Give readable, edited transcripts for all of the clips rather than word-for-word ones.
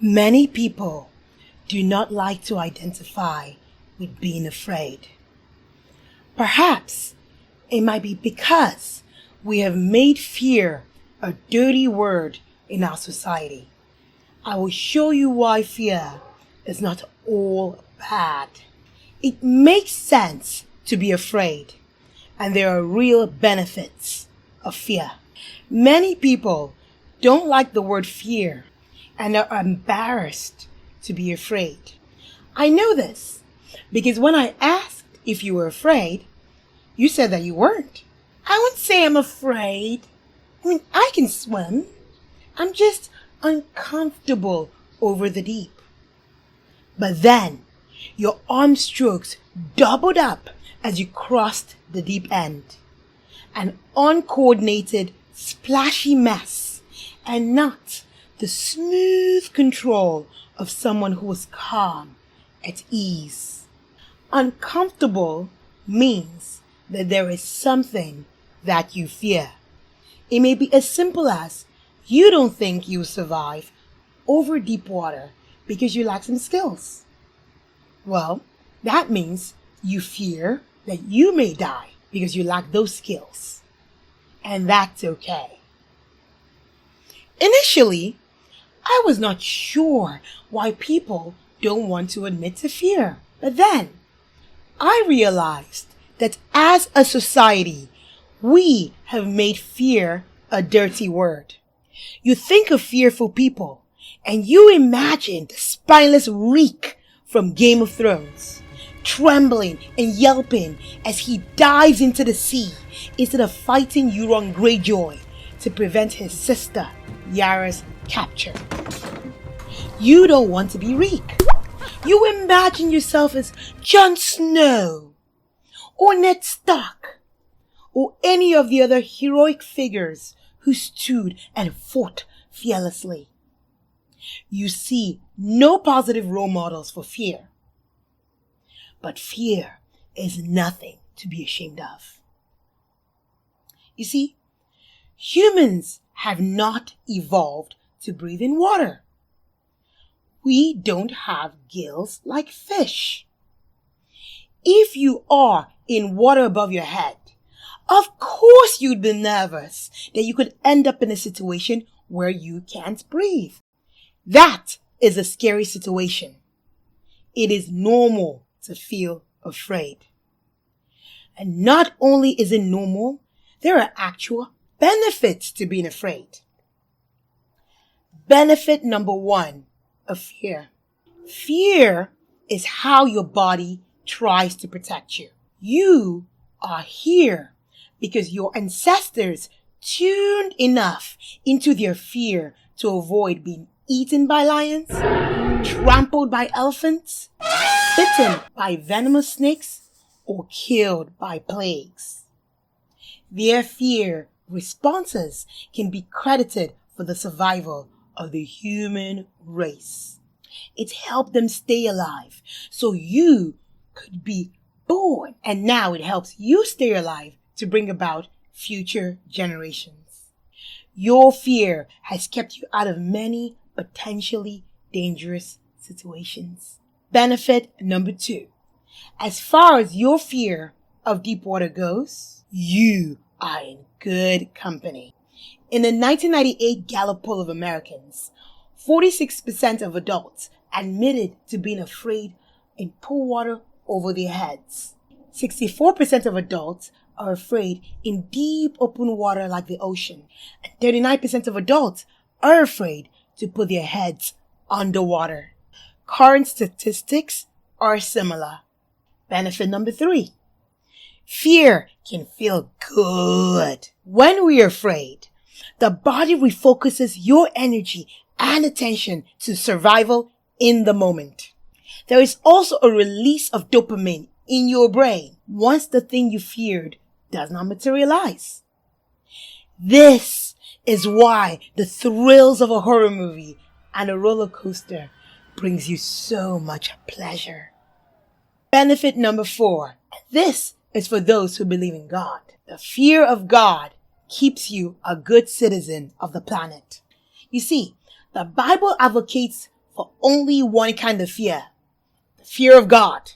Many people do not like to identify with being afraid. Perhaps it might be because we have made fear a dirty word in our society. I will show you why fear is not all bad. It makes sense to be afraid, and there are real benefits of fear. Many people don't like the word fear and are embarrassed to be afraid. I know this because when I asked if you were afraid, you said that you weren't. I wouldn't say I'm afraid. I can swim. I'm just uncomfortable over the deep. But then your arm strokes doubled up as you crossed the deep end. An uncoordinated, splashy mess, and not the smooth control of someone who was calm, at ease. Uncomfortable means that there is something that you fear. It may be as simple as you don't think you'll survive over deep water because you lack some skills. Well, that means you fear that you may die because you lack those skills. And that's okay. Initially, I was not sure why people don't want to admit to fear. But then, I realized that as a society, we have made fear a dirty word. You think of fearful people, and you imagine the spineless reek from Game of Thrones, trembling and yelping as he dives into the sea instead of fighting Euron Greyjoy to prevent his sister Yara's capture. You don't want to be Reek. You imagine yourself as Jon Snow or Ned Stark or any of the other heroic figures who stood and fought fearlessly. You see no positive role models for fear. But fear is nothing to be ashamed of. You see, humans have not evolved to breathe in water. We don't have gills like fish. If you are in water above your head, of course you'd be nervous that you could end up in a situation where you can't breathe. That is a scary situation. It is normal to feel afraid. And not only is it normal, there are actual benefits to being afraid. Benefit number 1 of fear. Fear is how your body tries to protect you. You are here because your ancestors tuned enough into their fear to avoid being eaten by lions, trampled by elephants, bitten by venomous snakes, or killed by plagues. Their fear responses can be credited for the survival of the human race. It helped them stay alive so you could be born, and now it helps you stay alive to bring about future generations. Your fear has kept you out of many potentially dangerous situations. Benefit number 2. As far as your fear of deep water goes, you are in good company. In the 1998 Gallup poll of Americans, 46% of adults admitted to being afraid in pool water over their heads. 64% of adults are afraid in deep open water like the ocean. And 39% of adults are afraid to put their heads underwater. Current statistics are similar. Benefit number 3. Fear can feel good. When we are afraid, the body refocuses your energy and attention to survival in the moment. There is also a release of dopamine in your brain once the thing you feared does not materialize. This is why the thrills of a horror movie and a roller coaster brings you so much pleasure. Benefit number 4. This is for those who believe in God. The fear of God keeps you a good citizen of the planet. You see, the Bible advocates for only one kind of fear, the fear of God.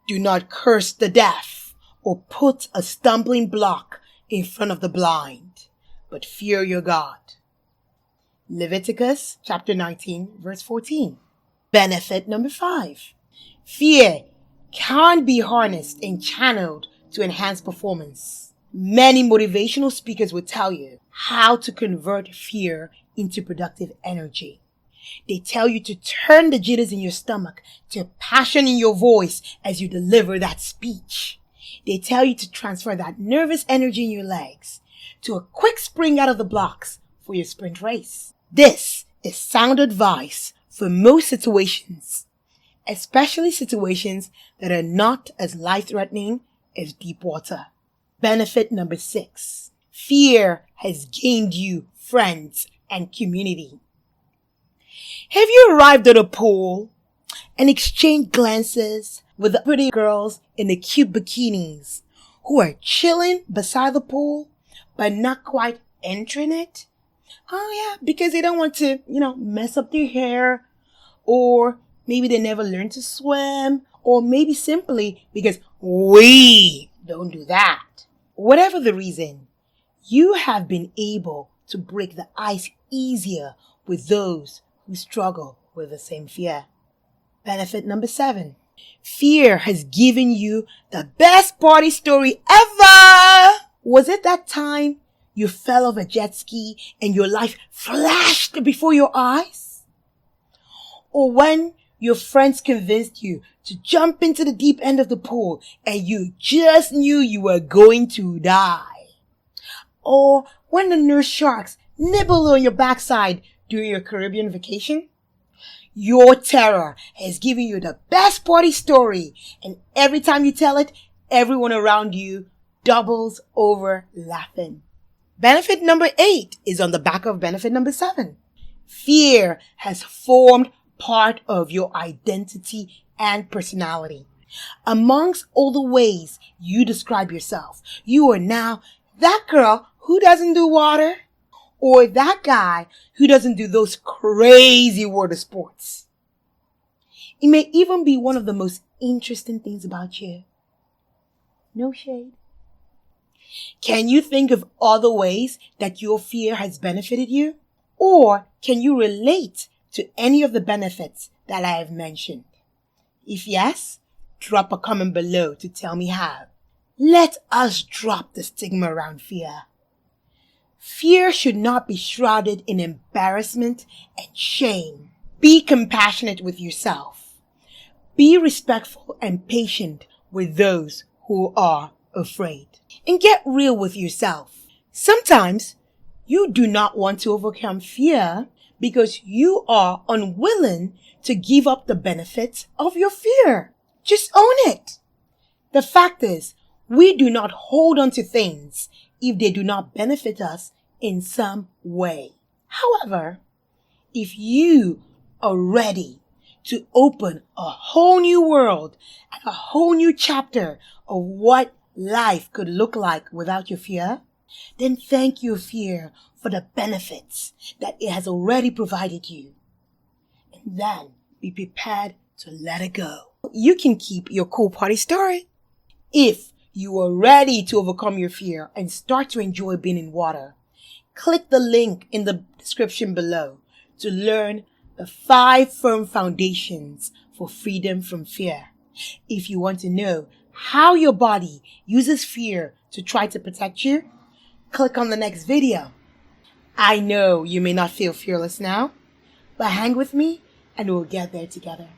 Do not curse the deaf or put a stumbling block in front of the blind, but fear your God. Leviticus chapter 19, verse 14. Benefit number 5. Fear can be harnessed and channeled to enhance performance. Many motivational speakers will tell you how to convert fear into productive energy. They tell you to turn the jitters in your stomach to passion in your voice as you deliver that speech. They tell you to transfer that nervous energy in your legs to a quick spring out of the blocks for your sprint race. This is sound advice for most situations, especially situations that are not as life-threatening as deep water. Benefit number 6. Fear has gained you friends and community. Have you arrived at a pool and exchanged glances with the pretty girls in the cute bikinis who are chilling beside the pool but not quite entering it? Oh yeah, because they don't want to, mess up their hair, or maybe they never learned to swim, or maybe simply because we don't do that. Whatever the reason, you have been able to break the ice easier with those who struggle with the same fear. Benefit number 7. Fear has given you the best party story ever. Was it that time you fell off a jet ski and your life flashed before your eyes? Or when your friends convinced you to jump into the deep end of the pool and you just knew you were going to die? Or when the nurse sharks nibbled on your backside during your Caribbean vacation? Your terror has given you the best party story, and every time you tell it, everyone around you doubles over laughing. Benefit number 8 is on the back of benefit number 7. Fear has formed part of your identity and personality. Amongst all the ways you describe yourself, you are now that girl who doesn't do water, or that guy who doesn't do those crazy water sports. It may even be one of the most interesting things about you. No shade. Can you think of other ways that your fear has benefited you? Or can you relate to any of the benefits that I have mentioned? If yes, drop a comment below to tell me how. Let us drop the stigma around fear. Fear should not be shrouded in embarrassment and shame. Be compassionate with yourself. Be respectful and patient with those who are afraid. And get real with yourself. Sometimes you do not want to overcome fear because you are unwilling to give up the benefits of your fear. Just own it. The fact is, we do not hold on to things if they do not benefit us in some way. However, if you are ready to open a whole new world and a whole new chapter of what life could look like without your fear, then thank your fear for the benefits that it has already provided you. And then be prepared to let it go. You can keep your cool party story. If you are ready to overcome your fear and start to enjoy being in water, click the link in the description below to learn the 5 firm foundations for freedom from fear. If you want to know how your body uses fear to try to protect you, click on the next video. I know you may not feel fearless now, but hang with me and we'll get there together.